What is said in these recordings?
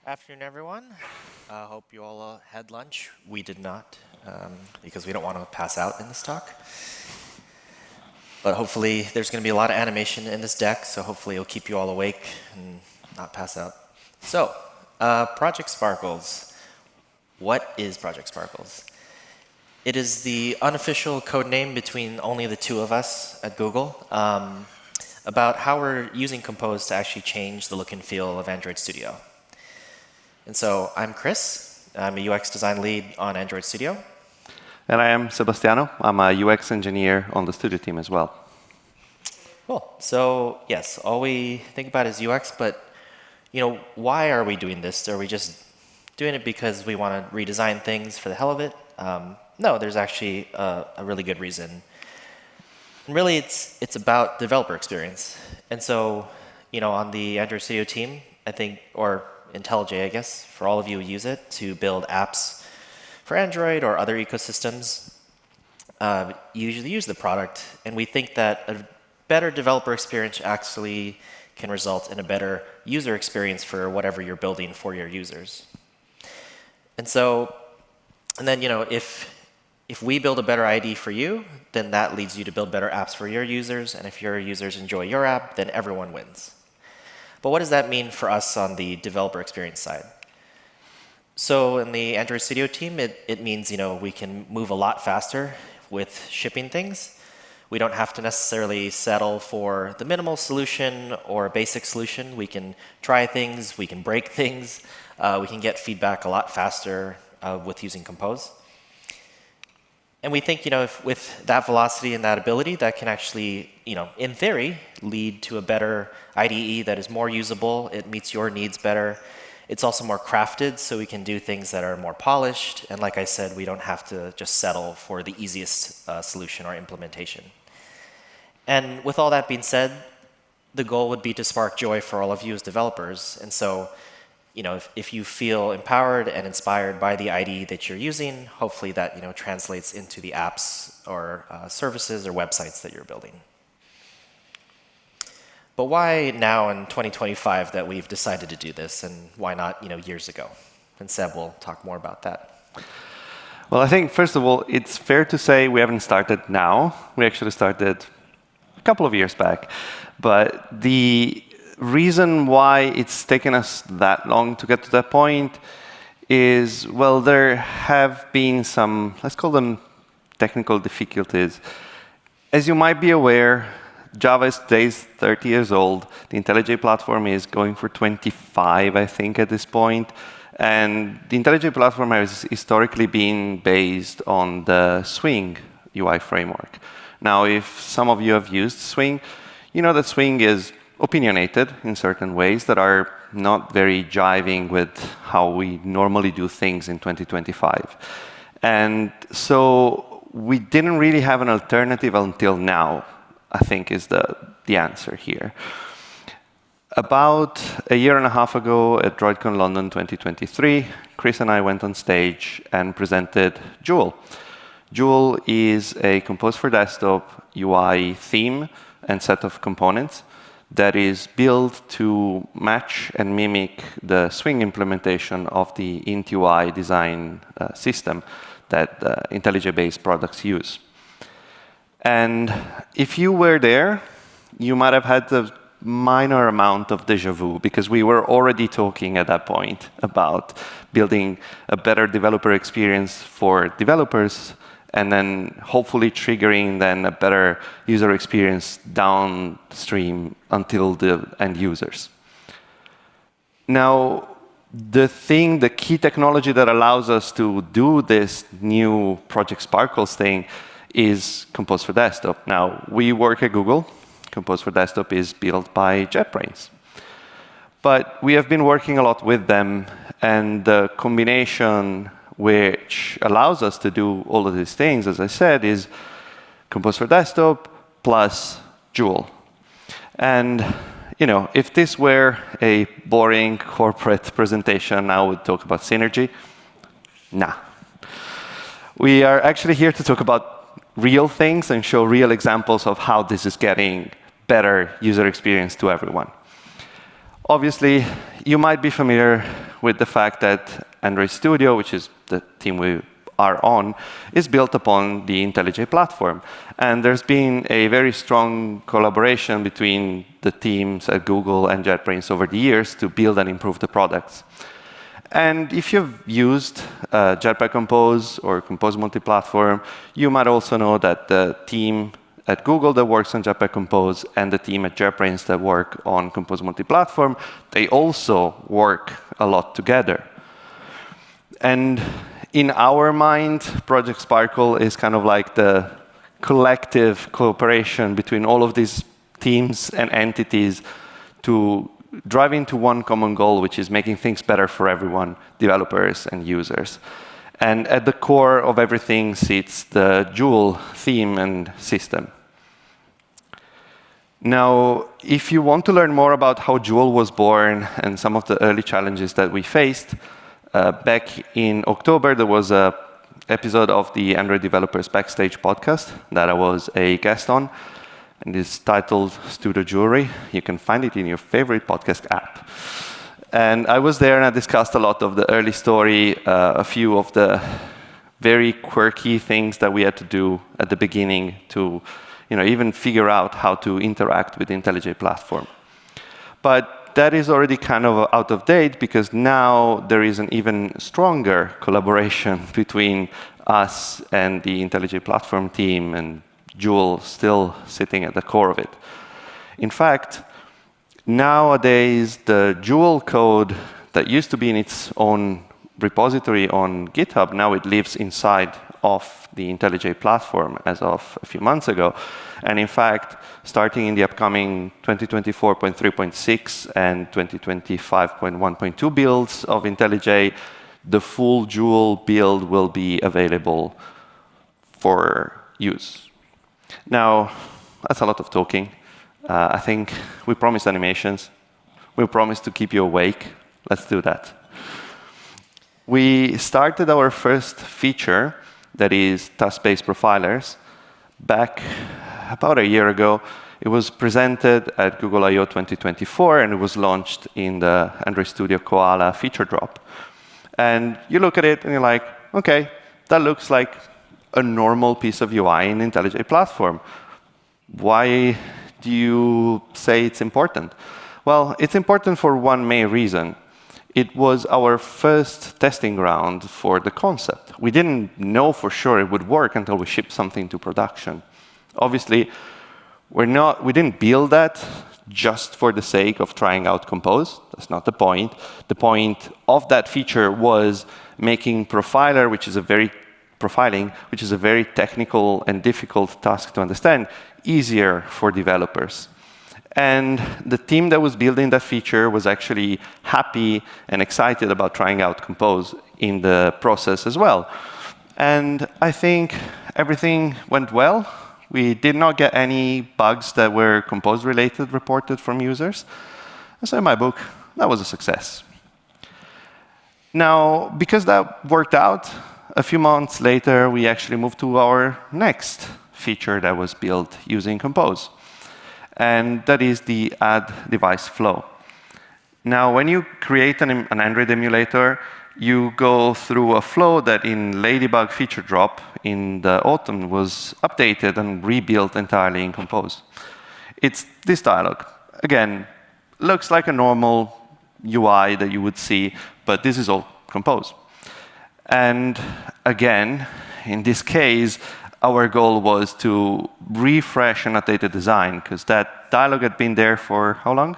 Afternoon, everyone. Hope you all had lunch. We did not, because we don't want to pass out in this talk. But hopefully, there's going to be a lot of animation in this deck, so hopefully it'll keep you all awake and not pass out. So, Project Sparkles. What is Project Sparkles? It is the unofficial code name between only the two of us at Google about how we're using Compose to actually change the look and feel of Android Studio. And so I'm Chris. I'm a UX design lead on Android Studio. And I am Sebastiano. I'm a UX engineer on the studio team as well. Cool. So yes, all we think about is UX, but why are we doing this? Are we just doing it because we want to redesign things for the hell of it? No, there's actually a really good reason. And really, it's about developer experience. And so, on the Android Studio team, I think, or IntelliJ, I guess, for all of you who use it to build apps for Android or other ecosystems, you usually use the product. And we think that a better developer experience actually can result in a better user experience for whatever you're building for your users. And then, if we build a better IDE for you, then that leads you to build better apps for your users. And if your users enjoy your app, then everyone wins. But what does that mean for us on the developer experience side? So in the Android Studio team, it means we can move a lot faster with shipping things. We don't have to necessarily settle for the minimal solution or a basic solution. We can try things, we can break things, we can get feedback a lot faster with using Compose. And we think, if with that velocity and that ability, that can actually, in theory, lead to a better IDE that is more usable. It meets your needs better. It's also more crafted, so we can do things that are more polished. And like I said, we don't have to just settle for the easiest solution or implementation. And with all that being said, the goal would be to spark joy for all of you as developers. And so, if you feel empowered and inspired by the IDE that you're using, hopefully that translates into the apps or services or websites that you're building. But why now in 2025 that we've decided to do this, and why not years ago? And Seb will talk more about that. Well, I think first of all, it's fair to say we haven't started now. We actually started a couple of years back, but the reason why it's taken us that long to get to that point is, well, there have been some, let's call them technical difficulties. As you might be aware, Java is today 30 years old. The IntelliJ platform is going for 25, I think, at this point. And the IntelliJ platform has historically been based on the Swing UI framework. Now, if some of you have used Swing, you know that Swing is opinionated in certain ways that are not very jiving with how we normally do things in 2025. And so we didn't really have an alternative until now, I think is the answer here. About a year and a half ago at DroidCon London 2023, Chris and I went on stage and presented Joule. Joule is a Compose for Desktop UI theme and set of components that is built to match and mimic the Swing implementation of the IntUI design system that IntelliJ-based products use. And if you were there, you might have had a minor amount of déjà vu, because we were already talking at that point about building a better developer experience for developers, and then hopefully triggering then a better user experience downstream until the end users. Now, the key technology that allows us to do this new Project Sparkles thing is Compose for Desktop. Now, we work at Google. Compose for Desktop is built by JetBrains. But we have been working a lot with them, and the combination which allows us to do all of these things, as I said, is Compose for Desktop plus Joule. And if this were a boring corporate presentation, I would talk about synergy. Nah. We are actually here to talk about real things and show real examples of how this is getting better user experience to everyone. Obviously, you might be familiar with the fact that Android Studio, which is the team we are on, is built upon the IntelliJ platform. And there's been a very strong collaboration between the teams at Google and JetBrains over the years to build and improve the products. And if you've used Jetpack Compose or Compose Multi-Platform, you might also know that the team at Google that works on Jetpack Compose and the team at JetBrains that work on Compose Multi-Platform, they also work a lot together. And in our mind, Project Sparkle is kind of like the collective cooperation between all of these teams and entities to drive into one common goal, which is making things better for everyone, developers and users. And at the core of everything sits the Joule theme and system. Now, if you want to learn more about how Joule was born and some of the early challenges that we faced, back in October, there was an episode of the Android Developers Backstage podcast that I was a guest on, and it's titled Studio Jewelry. You can find it in your favorite podcast app. And I was there and I discussed a lot of the early story, a few of the very quirky things that we had to do at the beginning to even figure out how to interact with the IntelliJ platform. But that is already kind of out of date because now there is an even stronger collaboration between us and the IntelliJ platform team, and Joule still sitting at the core of it. In fact, nowadays, the Joule code that used to be in its own repository on GitHub, now it lives inside of the IntelliJ platform as of a few months ago. And in fact, starting in the upcoming 2024.3.6 and 2025.1.2 builds of IntelliJ, the full Joule build will be available for use. Now, that's a lot of talking. I think we promised animations. We promised to keep you awake. Let's do that. We started our first feature, that is task-based profilers, back about a year ago. It was presented at Google I/O 2024, and it was launched in the Android Studio Koala feature drop. And you look at it, and you're like, OK, that looks like a normal piece of UI in IntelliJ platform. Why do you say it's important? Well, it's important for one main reason. It was our first testing ground for the concept. We didn't know for sure it would work until we shipped something to production. Obviously, we didn't build that just for the sake of trying out Compose. That's not the point. The point of that feature was making profiling, which is a very technical and difficult task to understand, easier for developers. And the team that was building that feature was actually happy and excited about trying out Compose in the process as well. And I think everything went well. We did not get any bugs that were Compose-related reported from users. And so in my book, that was a success. Now, because that worked out, a few months later, we actually moved to our next feature that was built using Compose. And that is the add device flow. Now, when you create an Android emulator, you go through a flow that in Ladybug feature drop in the autumn was updated and rebuilt entirely in Compose. It's this dialog. Again, looks like a normal UI that you would see, but this is all Compose. And again, in this case, our goal was to refresh and update the design, because that dialog had been there for how long?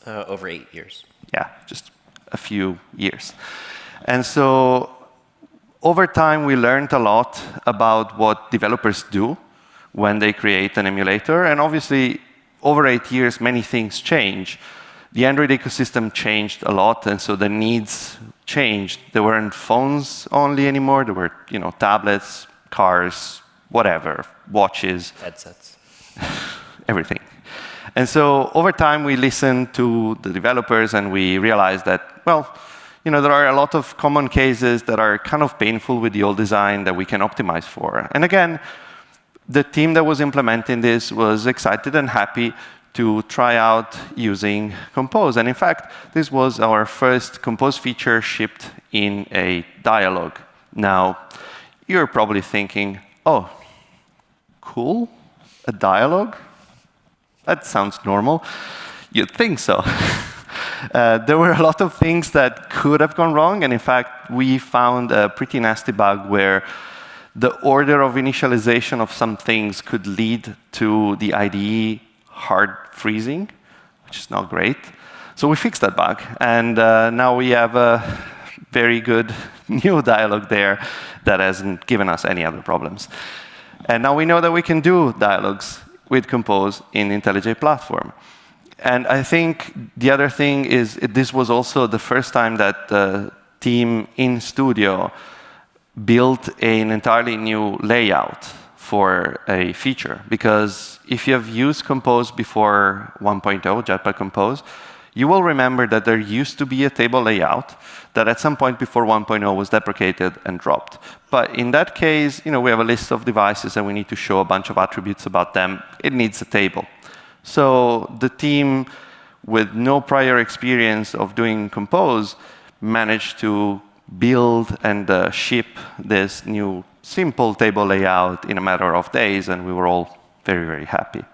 Over 8 years. Yeah, just a few years. And so over time, we learned a lot about what developers do when they create an emulator. And obviously, over 8 years, many things change. The Android ecosystem changed a lot, and so the needs changed. There weren't phones only anymore. There were, tablets, cars, whatever, watches. Headsets. Everything. And so over time, we listened to the developers, and we realized that, well, there are a lot of common cases that are kind of painful with the old design that we can optimize for. And again, the team that was implementing this was excited and happy to try out using Compose. And in fact, this was our first Compose feature shipped in a dialog. Now, you're probably thinking, oh, cool, a dialog? That sounds normal. You'd think so. There were a lot of things that could have gone wrong, and in fact, we found a pretty nasty bug where the order of initialization of some things could lead to the IDE hard freezing, which is not great. So we fixed that bug, and now we have a very good new dialog there that hasn't given us any other problems. And now we know that we can do dialogues with Compose in IntelliJ Platform. And I think the other thing is this was also the first time that the team in Studio built an entirely new layout for a feature. Because if you have used Compose before 1.0, Jetpack Compose, you will remember that there used to be a table layout that at some point before 1.0 was deprecated and dropped. But in that case, we have a list of devices and we need to show a bunch of attributes about them. It needs a table. So the team, with no prior experience of doing Compose, managed to build and ship this new simple table layout in a matter of days, and we were all very, very happy.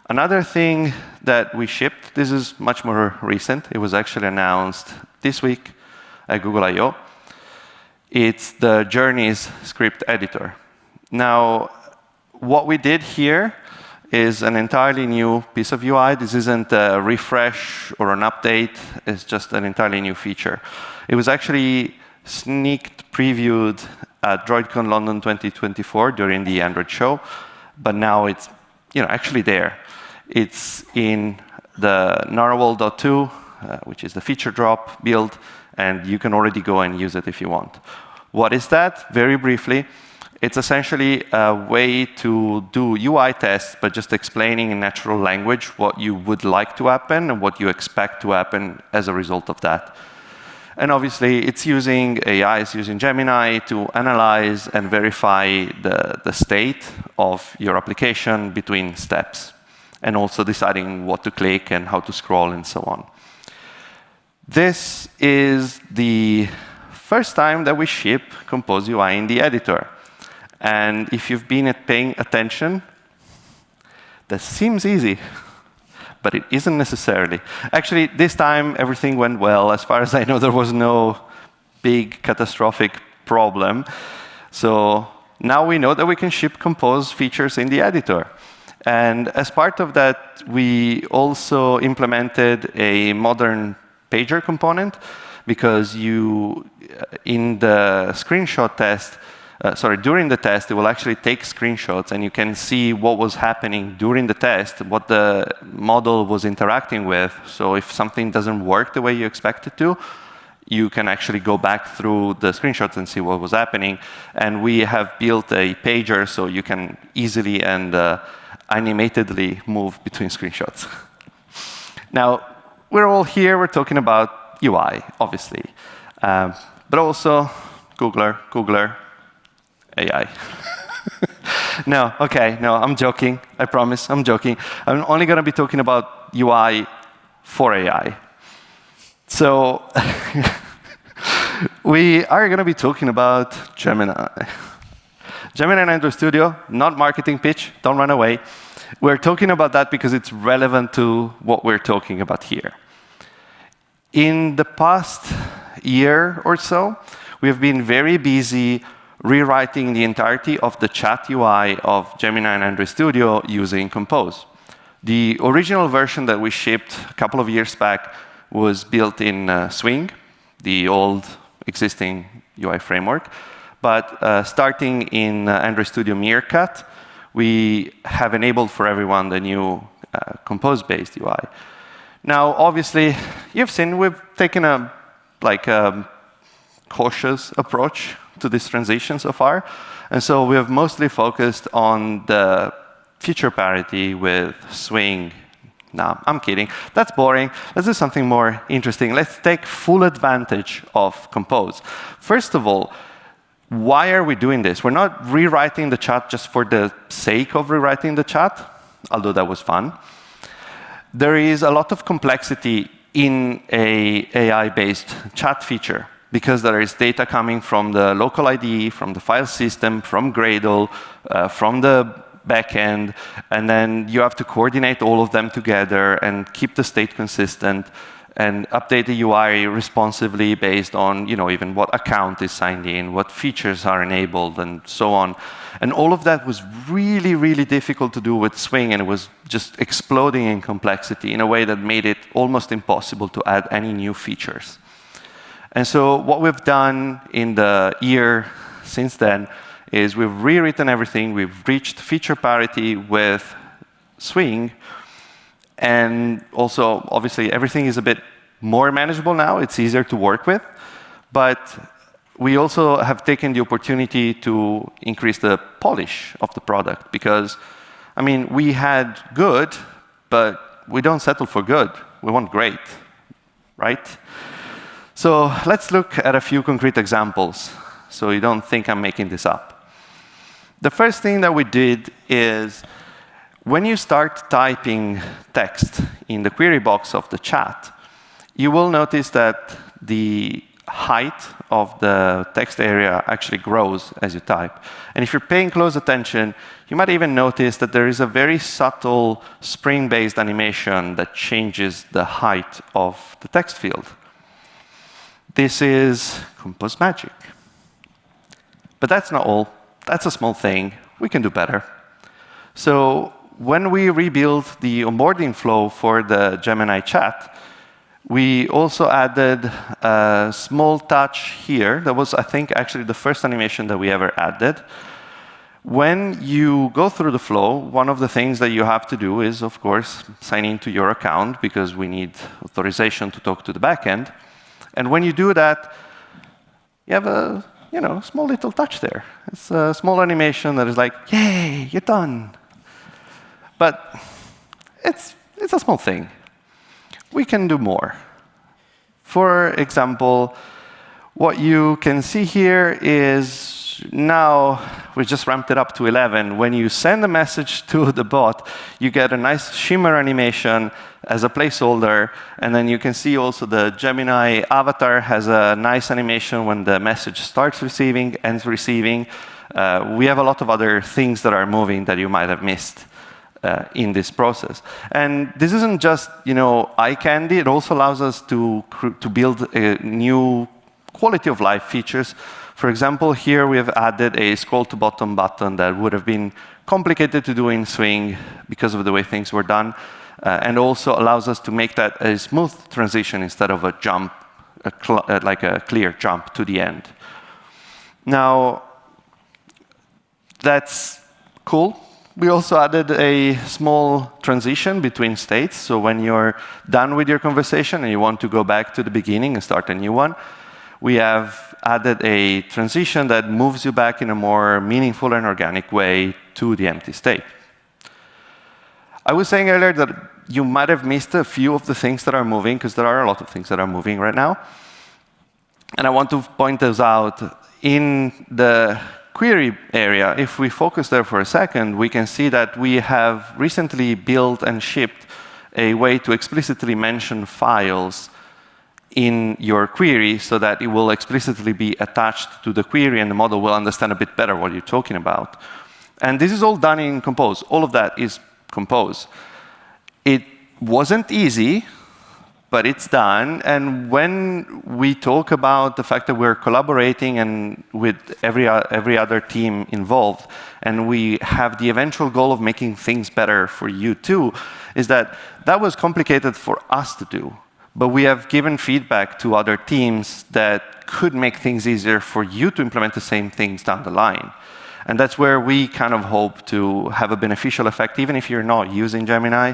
Another thing that we shipped, this is much more recent. It was actually announced this week at Google I/O. It's the Journeys script editor. Now, what we did here is an entirely new piece of UI. This isn't a refresh or an update. It's just an entirely new feature. It was actually sneak previewed at DroidCon London 2024 during the Android show, but now it's actually there. It's in the Narwhal.2, which is the feature drop build, and you can already go and use it if you want. What is that? Very briefly, it's essentially a way to do UI tests, but just explaining in natural language what you would like to happen and what you expect to happen as a result of that. And obviously, it's using AI, it's using Gemini to analyze and verify the state of your application between steps, and also deciding what to click and how to scroll and so on. This is the first time that we ship Compose UI in the editor. And if you've been paying attention, that seems easy, but it isn't necessarily. Actually, this time, everything went well. As far as I know, there was no big catastrophic problem. So now we know that we can ship Compose features in the editor. And as part of that, we also implemented a modern pager component, because in the screenshot test, during the test, it will actually take screenshots, and you can see what was happening during the test, what the model was interacting with. So if something doesn't work the way you expect it to, you can actually go back through the screenshots and see what was happening. And we have built a pager, so you can easily and animatedly move between screenshots. Now, we're all here, we're talking about UI, obviously. But also, Googler, AI. No, I'm joking. I promise, I'm joking. I'm only going to be talking about UI for AI. So we are going to be talking about Gemini. Gemini and Android Studio, not marketing pitch, don't run away. We're talking about that because it's relevant to what we're talking about here. In the past year or so, we have been very busy rewriting the entirety of the chat UI of Gemini and Android Studio using Compose. The original version that we shipped a couple of years back was built in Swing, the old existing UI framework. But starting in Android Studio Meerkat, we have enabled for everyone the new Compose-based UI. Now, obviously, you've seen we've taken a cautious approach to this transition so far. And so we have mostly focused on the feature parity with Swing. No, I'm kidding. That's boring. Let's do something more interesting. Let's take full advantage of Compose. First of all, why are we doing this? We're not rewriting the chat just for the sake of rewriting the chat, although that was fun. there is a lot of complexity in a AI-based chat feature because there is data coming from the local IDE, from the file system, from Gradle, from the backend, and then you have to coordinate all of them together and keep the state consistent and update the UI responsively based on, even what account is signed in, what features are enabled, and so on. And all of that was really, really difficult to do with Swing, and it was just exploding in complexity in a way that made it almost impossible to add any new features. And so what we've done in the year since then is we've rewritten everything. We've reached feature parity with Swing. And also, obviously, everything is a bit more manageable now. It's easier to work with. But we also have taken the opportunity to increase the polish of the product. Because, we had good, but we don't settle for good. We want great, right? So let's look at a few concrete examples, so you don't think I'm making this up. The first thing that we did is, when you start typing text in the query box of the chat, you will notice that the height of the text area actually grows as you type. And if you're paying close attention, you might even notice that there is a very subtle spring-based animation that changes the height of the text field. This is Compose magic. But that's not all. That's a small thing. We can do better. So when we rebuilt the onboarding flow for the Gemini chat, we also added a small touch here. That was, I think, actually the first animation that we ever added. When you go through the flow, one of the things that you have to do is, of course, sign into your account, because we need authorization to talk to the backend. And when you do that, you have a small little touch there. It's a small animation that is like, yay, you're done. But it's a small thing. We can do more. For example, what you can see here is now we just ramped it up to 11. When you send a message to the bot, you get a nice shimmer animation as a placeholder. And then you can see also the Gemini avatar has a nice animation when the message starts receiving, ends receiving. We have a lot of other things that are moving that you might have missed in this process. And this isn't just eye candy. It also allows us to build new quality of life features. For example, here we have added a scroll to bottom button that would have been complicated to do in Swing because of the way things were done, and also allows us to make that a smooth transition instead of a jump, like a clear jump to the end. Now, that's cool. We also added a small transition between states. So when you're done with your conversation and you want to go back to the beginning and start a new one, we have added a transition that moves you back in a more meaningful and organic way to the empty state. I was saying earlier that you might have missed a few of the things that are moving, because there are a lot of things that are moving right now. And I want to point those out. In the query area, if we focus there for a second, we can see that we have recently built and shipped a way to explicitly mention files in your query so that it will explicitly be attached to the query and the model will understand a bit better what you're talking about. And this is all done in Compose. All of that is Compose. It wasn't easy, but it's done. And when we talk about the fact that we're collaborating and with every other team involved, and we have the eventual goal of making things better for you too, is that that was complicated for us to do. But we have given feedback to other teams that could make things easier for you to implement the same things down the line. And that's where we kind of hope to have a beneficial effect. Even if you're not using Gemini,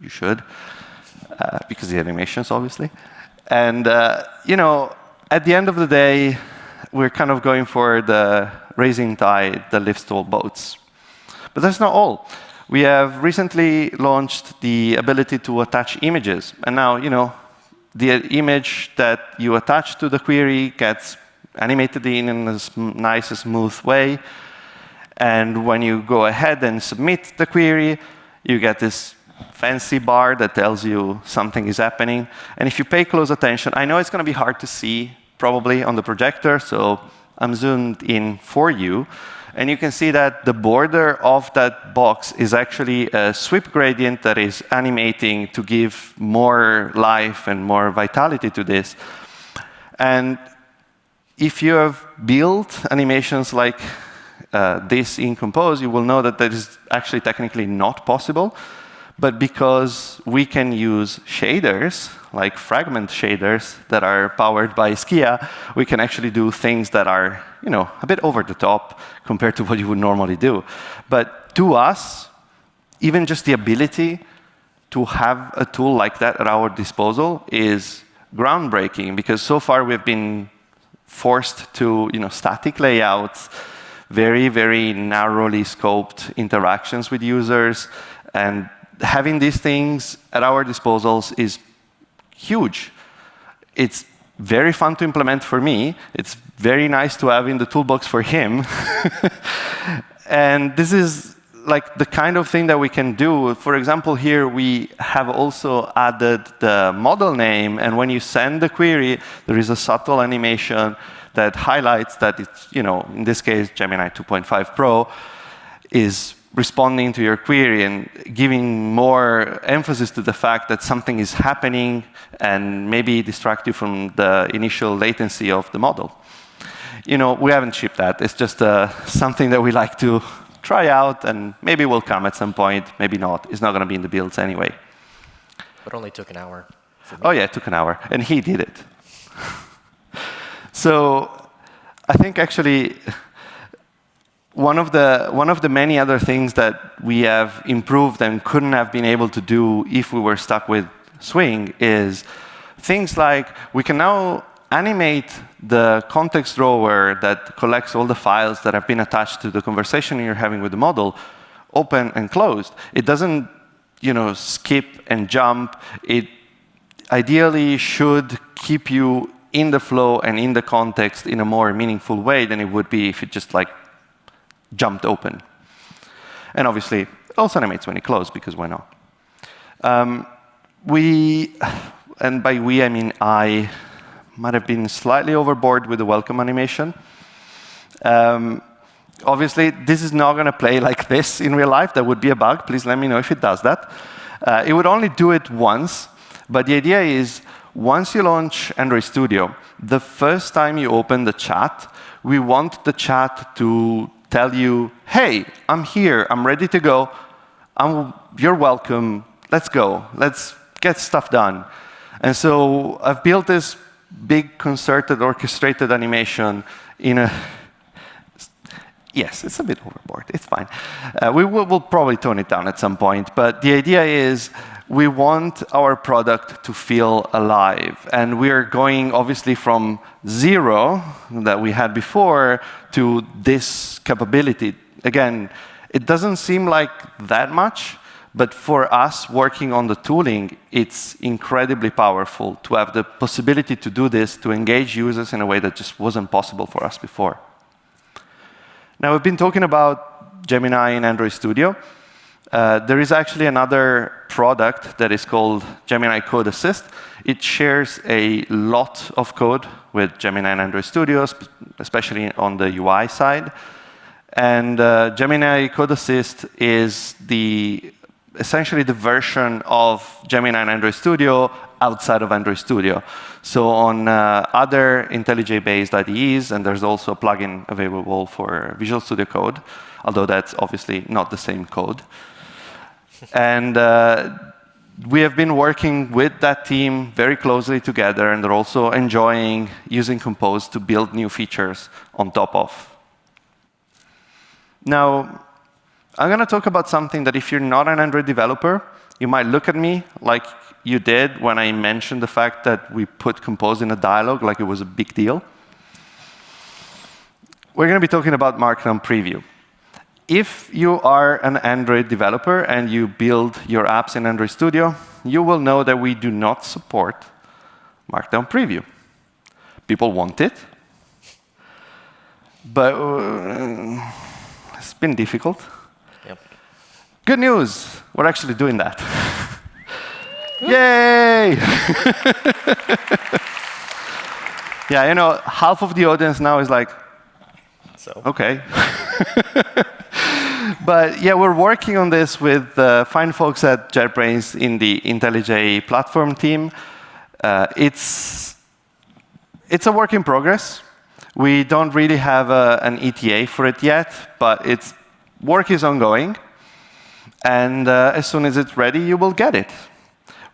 you should. Because the animations, obviously. And, at the end of the day, we're kind of going for the raising tide that lifts all boats. But that's not all. We have recently launched the ability to attach images. And now, the image that you attach to the query gets animated in a nice, smooth way. And when you go ahead and submit the query, you get this fancy bar that tells you something is happening. And if you pay close attention, I know it's going to be hard to see probably on the projector, so I'm zoomed in for you. And you can see that the border of that box is actually a sweep gradient that is animating to give more life and more vitality to this. And if you have built animations like this in Compose, you will know that that is actually technically not possible. But because we can use shaders, like fragment shaders that are powered by Skia, we can actually do things that are, a bit over the top compared to what you would normally do. But to us, even just the ability to have a tool like that at our disposal is groundbreaking, because so far we've been forced to, static layouts, very, very narrowly scoped interactions with users, and having these things at our disposals is huge. It's very fun to implement for me. It's very nice to have in the toolbox for him. And this is like the kind of thing that we can do. For example, here we have also added the model name, and when you send the query, there is a subtle animation that highlights that it's, in this case, Gemini 2.5 Pro is responding to your query and giving more emphasis to the fact that something is happening and maybe distract you from the initial latency of the model. We haven't shipped that. It's just something that we like to try out, and maybe will come at some point, maybe not. It's not going to be in the builds anyway. But only took an hour. Oh yeah, it took an hour, and he did it. So I think actually one of the many other things that we have improved and couldn't have been able to do if we were stuck with Swing is things like we can now animate the context drawer that collects all the files that have been attached to the conversation you're having with the model, open and closed. It doesn't, skip and jump. It ideally should keep you in the flow and in the context in a more meaningful way than it would be if it just jumped open. And obviously, it also animates when it closed, because why not? And by we, I mean I, might have been slightly overboard with the welcome animation. Obviously, this is not going to play like this in real life. That would be a bug. Please let me know if it does that. It would only do it once. But the idea is, once you launch Android Studio, the first time you open the chat, we want the chat to tell you, hey, I'm here. I'm ready to go. You're welcome. Let's go. Let's get stuff done. And so I've built this big concerted, orchestrated animation in a... Yes, it's a bit overboard. It's fine. We'll probably tone it down at some point. But the idea is we want our product to feel alive. And we're going, obviously, from 0 that we had before to this capability. Again, it doesn't seem like that much. But for us working on the tooling, it's incredibly powerful to have the possibility to do this, to engage users in a way that just wasn't possible for us before. Now, we've been talking about Gemini in Android Studio. There is actually another product that is called Gemini Code Assist. It shares a lot of code with Gemini and Android Studio, especially on the UI side. And Gemini Code Assist is essentially the version of Gemini and Android Studio outside of Android Studio. So on other IntelliJ-based IDEs, and there's also a plugin available for Visual Studio Code, although that's obviously not the same code. And we have been working with that team very closely together, and they're also enjoying using Compose to build new features on top of. Now, I'm going to talk about something that if you're not an Android developer, you might look at me like you did when I mentioned the fact that we put Compose in a dialog like it was a big deal. We're going to be talking about Markdown Preview. If you are an Android developer and you build your apps in Android Studio, you will know that we do not support Markdown Preview. People want it, but it's been difficult. Yep. good news, we're actually doing that. Yay! Yeah, you know, half of the audience now is like, So okay. But yeah, we're working on this with fine folks at JetBrains in the IntelliJ Platform team. It's a work in progress. We don't really have an ETA for it yet, but work is ongoing. And as soon as it's ready, you will get it.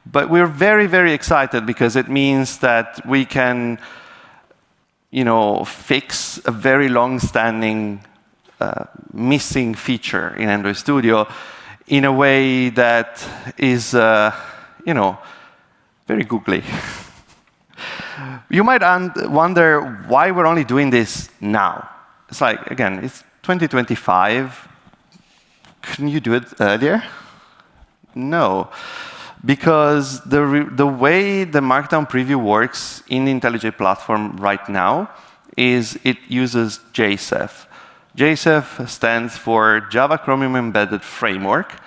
But we're very, very excited because it means that we can, you know, fix a very long-standing missing feature in Android Studio in a way that is, you know, very googly. You might wonder why we're only doing this now. It's like, again, it's 2025. Couldn't you do it earlier? No. Because the way the Markdown preview works in the IntelliJ platform right now is it uses JSEF. JSEF stands for Java Chromium Embedded Framework.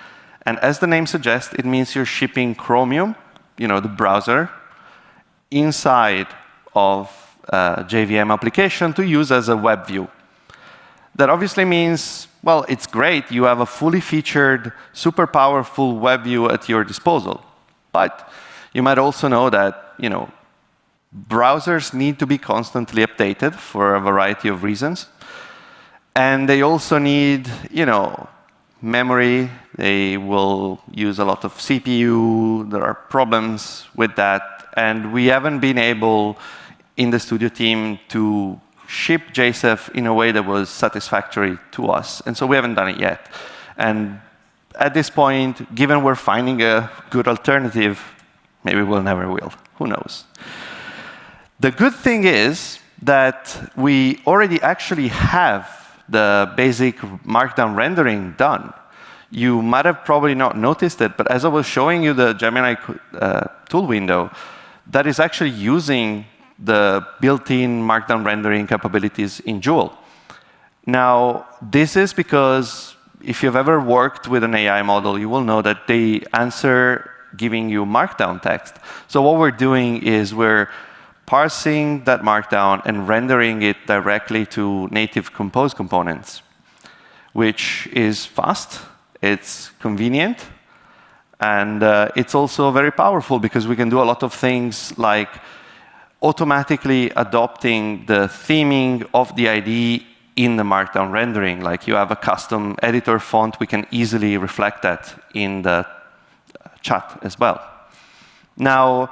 And as the name suggests, it means you're shipping Chromium, you know, the browser, inside of a JVM application to use as a web view. That obviously means, well, it's great. You have a fully featured, super powerful web view at your disposal. But you might also know that, you know, browsers need to be constantly updated for a variety of reasons. And they also need, you know, memory. They will use a lot of CPU. There are problems with that. And we haven't been able, in the studio team, to ship JSEF in a way that was satisfactory to us. And so we haven't done it yet. And at this point, given we're finding a good alternative, maybe we'll never will. Who knows? The good thing is that we already actually have the basic Markdown rendering done. You might have probably not noticed it, but as I was showing you the Gemini tool window, that is actually using the built-in Markdown rendering capabilities in Joule. Now, this is because if you've ever worked with an AI model, you will know that they answer giving you Markdown text. So what we're doing is we're parsing that Markdown and rendering it directly to native Compose components, which is fast, it's convenient, and it's also very powerful because we can do a lot of things like automatically adopting the theming of the IDE in the Markdown rendering. Like you have a custom editor font, we can easily reflect that in the chat as well. Now,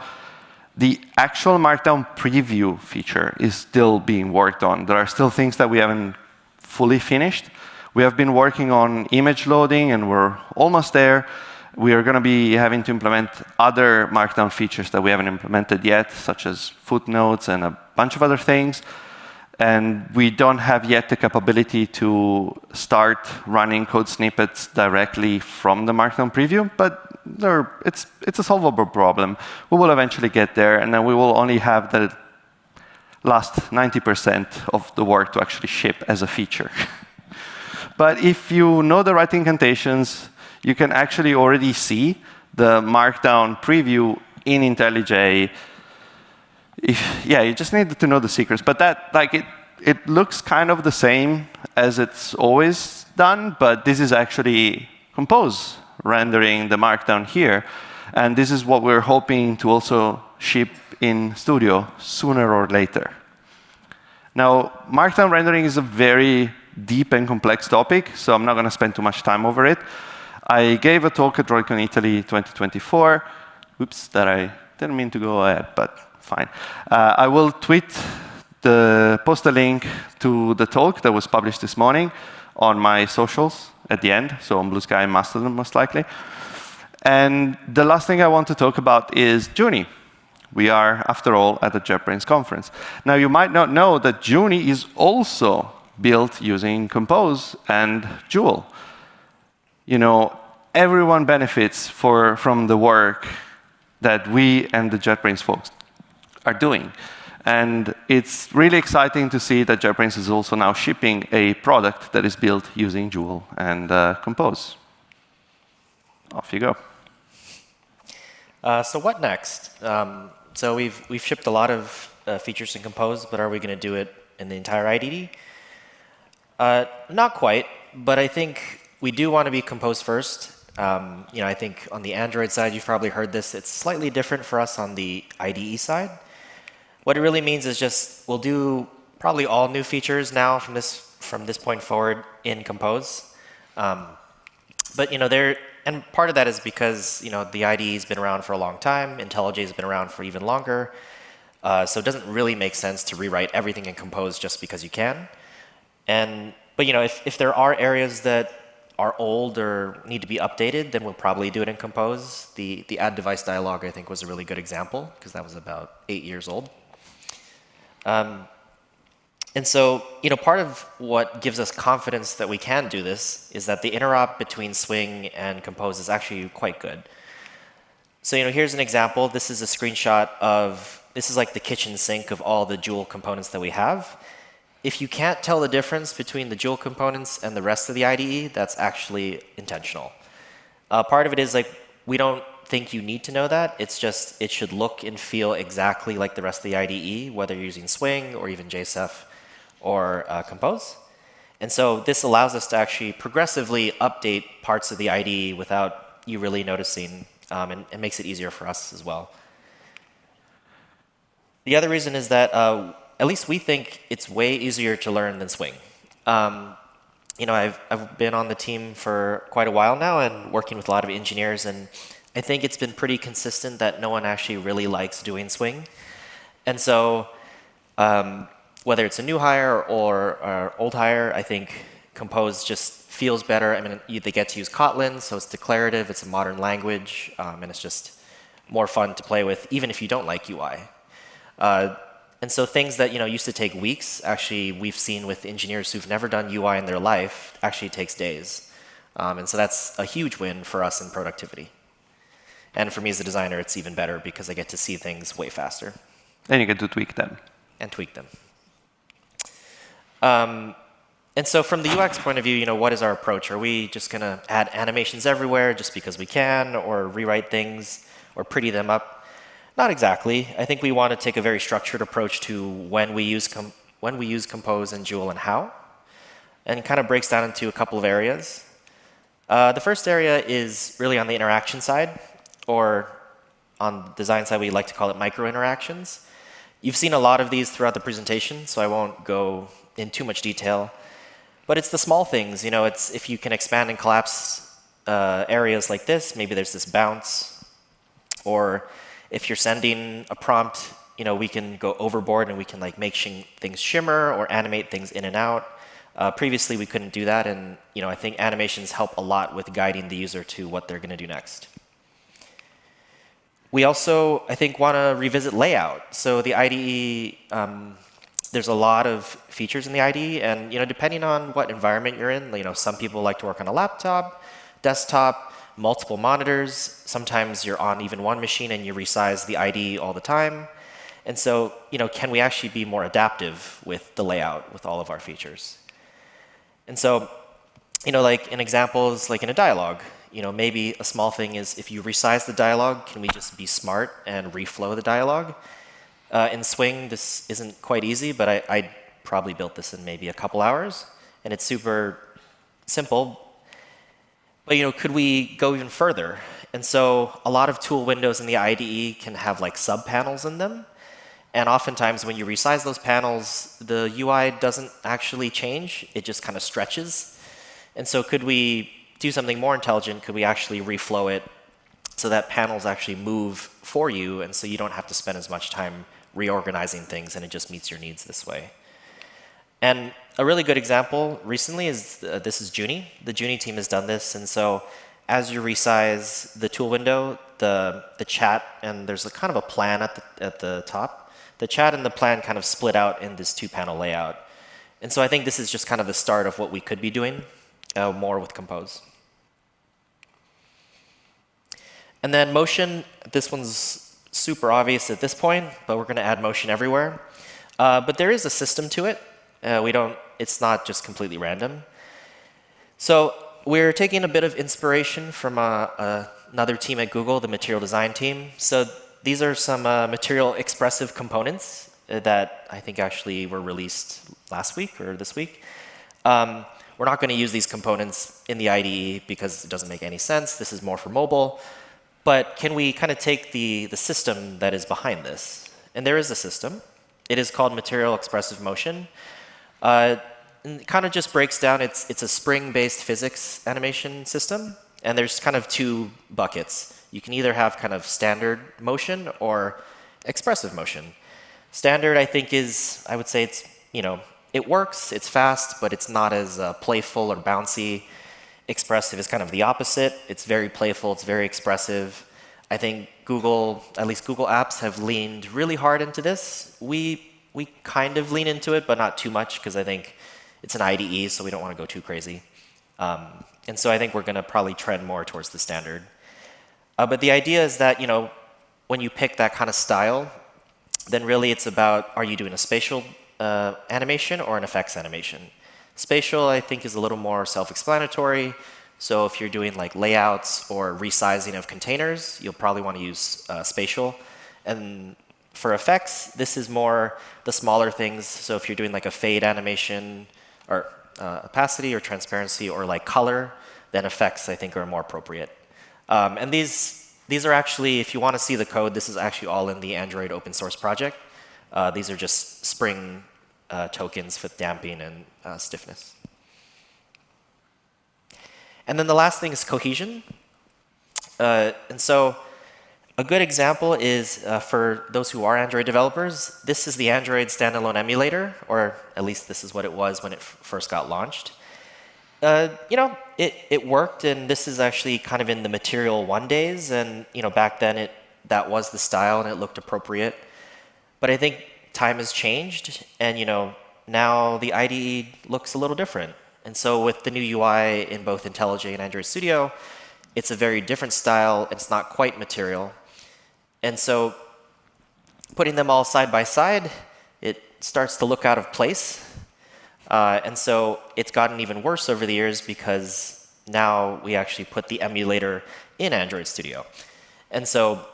the actual Markdown preview feature is still being worked on. There are still things that we haven't fully finished. We have been working on image loading, and we're almost there. We are going to be having to implement other Markdown features that we haven't implemented yet, such as footnotes and a bunch of other things. And we don't have yet the capability to start running code snippets directly from the Markdown preview, but it's a solvable problem. We will eventually get there, and then we will only have the last 90% of the work to actually ship as a feature. But if you know the right incantations, you can actually already see the Markdown preview in IntelliJ. Yeah, you just need to know the secrets. But that, like, it looks kind of the same as it's always done, but this is actually Compose rendering the Markdown here. And this is what we're hoping to also ship in Studio sooner or later. Now, Markdown rendering is a very deep and complex topic, so I'm not going to spend too much time over it. I gave a talk at DroidCon Italy 2024. Oops, that I didn't mean to go ahead, but fine. I will post a link to the talk that was published this morning on my socials at the end, so on Blue Sky and Mastodon, most likely. And the last thing I want to talk about is Juni. We are, after all, at the JetBrains conference. Now, you might not know that Juni is also built using Compose and Joule. You know, everyone benefits from the work that we and the JetBrains folks are doing. And it's really exciting to see that JetBrains is also now shipping a product that is built using Joule and Compose. off you go. So what next? So we've shipped a lot of features in Compose, but are we going to do it in the entire IDE? Not quite, but I think we do want to be Compose first. I think on the Android side, you've probably heard this. It's slightly different for us on the IDE side. What it really means is just we'll do probably all new features now from this point forward in Compose. But and part of that is because the IDE has been around for a long time. IntelliJ has been around for even longer. So it doesn't really make sense to rewrite everything in Compose just because you can. But if there are areas that are old or need to be updated, then we'll probably do it in Compose. The add device dialog, I think, was a really good example because that was about 8 years old. And so, part of what gives us confidence that we can do this is that the interop between Swing and Compose is actually quite good. So, here's an example. This is a screenshot this is like the kitchen sink of all the Joule components that we have. If you can't tell the difference between the Joule components and the rest of the IDE, that's actually intentional. Part of it is we don't think you need to know that. It's just it should look and feel exactly like the rest of the IDE, whether you're using Swing or even JSF or Compose. And so this allows us to actually progressively update parts of the IDE without you really noticing, and it makes it easier for us as well. The other reason is that at least we think it's way easier to learn than Swing. I've been on the team for quite a while now and working with a lot of engineers, and I think it's been pretty consistent that no one actually really likes doing Swing. And so whether it's a new hire or old hire, I think Compose just feels better. I mean, they get to use Kotlin, so it's declarative, it's a modern language, and it's just more fun to play with, even if you don't like UI. And so things that used to take weeks, actually we've seen with engineers who've never done UI in their life, actually takes days. And so that's a huge win for us in productivity. And for me as a designer, it's even better because I get to see things way faster. And you get to tweak them. And tweak them. And so from the UX point of view, what is our approach? Are we just going to add animations everywhere just because we can, or rewrite things, or pretty them up? Not exactly. I think we want to take a very structured approach to when we use Compose and Joule and how, and it kind of breaks down into a couple of areas. The first area is really on the interaction side, or on the design side, we like to call it micro-interactions. You've seen a lot of these throughout the presentation, so I won't go in too much detail. But it's the small things. It's if you can expand and collapse areas like this, maybe there's this bounce, or if you're sending a prompt, we can go overboard and we can make things shimmer or animate things in and out. Previously, we couldn't do that, and I think animations help a lot with guiding the user to what they're going to do next. We also, I think, want to revisit layout. So the IDE, there's a lot of features in the IDE, and depending on what environment you're in, some people like to work on a laptop, desktop, multiple monitors. Sometimes you're on even one machine and you resize the IDE all the time. And so, can we actually be more adaptive with the layout with all of our features? And so, an example is in a dialogue. Maybe a small thing is if you resize the dialogue, can we just be smart and reflow the dialogue? In Swing, this isn't quite easy, but I probably built this in maybe a couple hours, and it's super simple. But could we go even further? And so a lot of tool windows in the IDE can have sub-panels in them. And oftentimes when you resize those panels, the UI doesn't actually change. It just kind of stretches. And so could we do something more intelligent? Could we actually reflow it so that panels actually move for you, and so you don't have to spend as much time reorganizing things, and it just meets your needs this way? And a really good example recently is this is Juni. The Juni team has done this, and so as you resize the tool window, the chat, and there's kind of a plan at the top. The chat and the plan kind of split out in this two-panel layout. And so I think this is just kind of the start of what we could be doing more with Compose. And then motion, this one's super obvious at this point, but we're going to add motion everywhere. But there is a system to it. It's not just completely random. So we're taking a bit of inspiration from another team at Google, the material design team. So these are some material expressive components that I think actually were released last week or this week. We're not going to use these components in the IDE because it doesn't make any sense. This is more for mobile. But can we kind of take the system that is behind this? And there is a system. It is called Material Expressive Motion. It kind of just breaks down, it's a spring-based physics animation system. And there's kind of two buckets. You can either have kind of standard motion or expressive motion. Standard, I think, is, I would say it's, it works, it's fast, but it's not as playful or bouncy. Expressive is kind of the opposite. It's very playful, it's very expressive. I think Google, at least Google Apps, have leaned really hard into this. We kind of lean into it, but not too much, because I think it's an IDE, so we don't want to go too crazy. And so I think we're going to probably trend more towards the standard. But the idea is that, when you pick that kind of style, then really it's about, are you doing a spatial animation or an effects animation? Spatial, I think, is a little more self-explanatory. So if you're doing like layouts or resizing of containers, you'll probably want to use spatial. And for effects, this is more the smaller things. So if you're doing like a fade animation or opacity or transparency or like color, then effects, I think, are more appropriate. And these are actually, if you want to see the code, this is actually all in the Android open source project. These are just Spring tokens with damping and stiffness. And then the last thing is cohesion. And so a good example is for those who are Android developers, this is the Android standalone emulator, or at least this is what it was when it first got launched. It worked, and this is actually kind of in the Material 1 days, and back then that was the style and it looked appropriate. But I think time has changed, and now the IDE looks a little different. And so with the new UI in both IntelliJ and Android Studio, it's a very different style. It's not quite material. And so putting them all side by side, it starts to look out of place. And so it's gotten even worse over the years because now we actually put the emulator in Android Studio. And so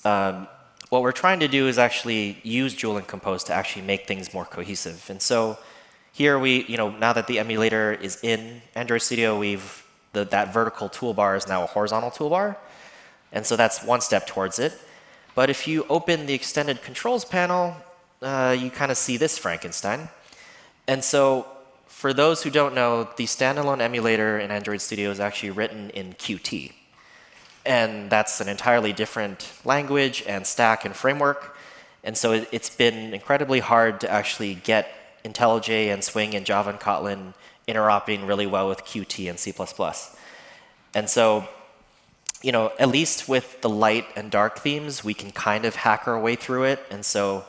what we're trying to do is actually use Joule and Compose to actually make things more cohesive. And so here now that the emulator is in Android Studio, that vertical toolbar is now a horizontal toolbar. And so that's one step towards it. But if you open the extended controls panel, you kind of see this Frankenstein. And so for those who don't know, the standalone emulator in Android Studio is actually written in Qt. And that's an entirely different language and stack and framework. And so it's been incredibly hard to actually get IntelliJ and Swing and Java and Kotlin interoperating really well with Qt and C++. And so, at least with the light and dark themes, we can kind of hack our way through it. And so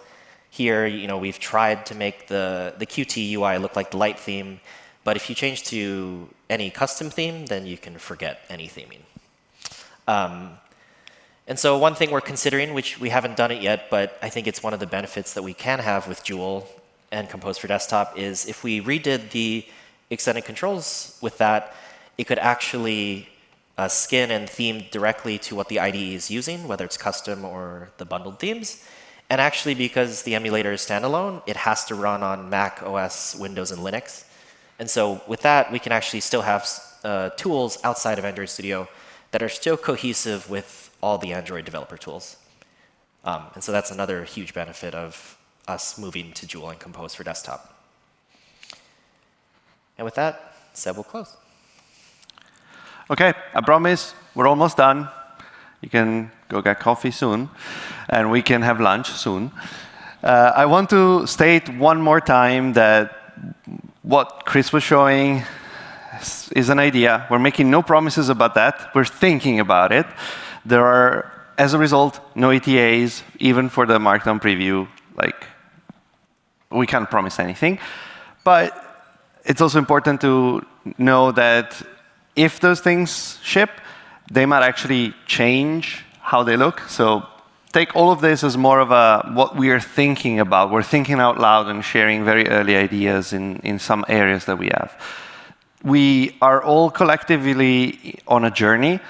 here, we've tried to make the Qt UI look like the light theme. But if you change to any custom theme, then you can forget any theming. And so one thing we're considering, which we haven't done it yet, but I think it's one of the benefits that we can have with Joule and Compose for Desktop, is if we redid the extended controls with that, it could actually skin and theme directly to what the IDE is using, whether it's custom or the bundled themes. And actually, because the emulator is standalone, it has to run on Mac OS, Windows, and Linux. And so with that, we can actually still have tools outside of Android Studio that are still cohesive with all the Android developer tools. And so that's another huge benefit of us moving to Joule and Compose for Desktop. And with that, Seb will close. OK, I promise we're almost done. You can go get coffee soon, and we can have lunch soon. I want to state one more time that what Chris was showing is an idea. We're making no promises about that. We're thinking about it. There are, as a result, no ETAs, even for the Markdown preview. We can't promise anything. But it's also important to know that if those things ship, they might actually change how they look. So take all of this as more of what we are thinking about. We're thinking out loud and sharing very early ideas in some areas that we have. we are all collectively on a journey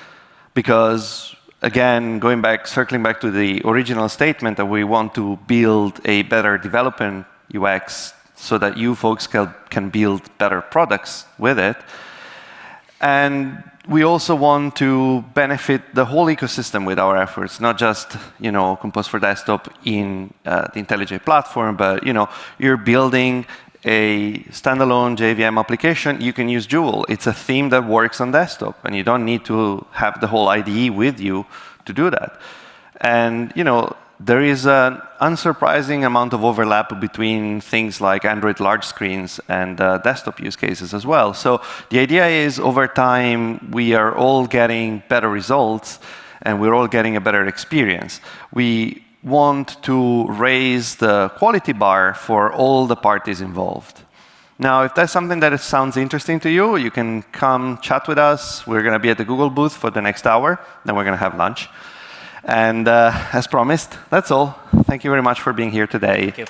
because, again, circling back to the original statement that we want to build a better development UX so that you folks can build better products with it. And we also want to benefit the whole ecosystem with our efforts, not just Compose for Desktop in the IntelliJ platform, but you're building a standalone JVM application, you can use Joule. It's a theme that works on desktop, and you don't need to have the whole IDE with you to do that. And there is an unsurprising amount of overlap between things like Android large screens and desktop use cases as well. So the idea is, over time, we are all getting better results, and we're all getting a better experience. We want to raise the quality bar for all the parties involved. Now, if that's something that sounds interesting to you, you can come chat with us. We're going to be at the Google booth for the next hour. Then we're going to have lunch. And as promised, that's all. Thank you very much for being here today. Thank you.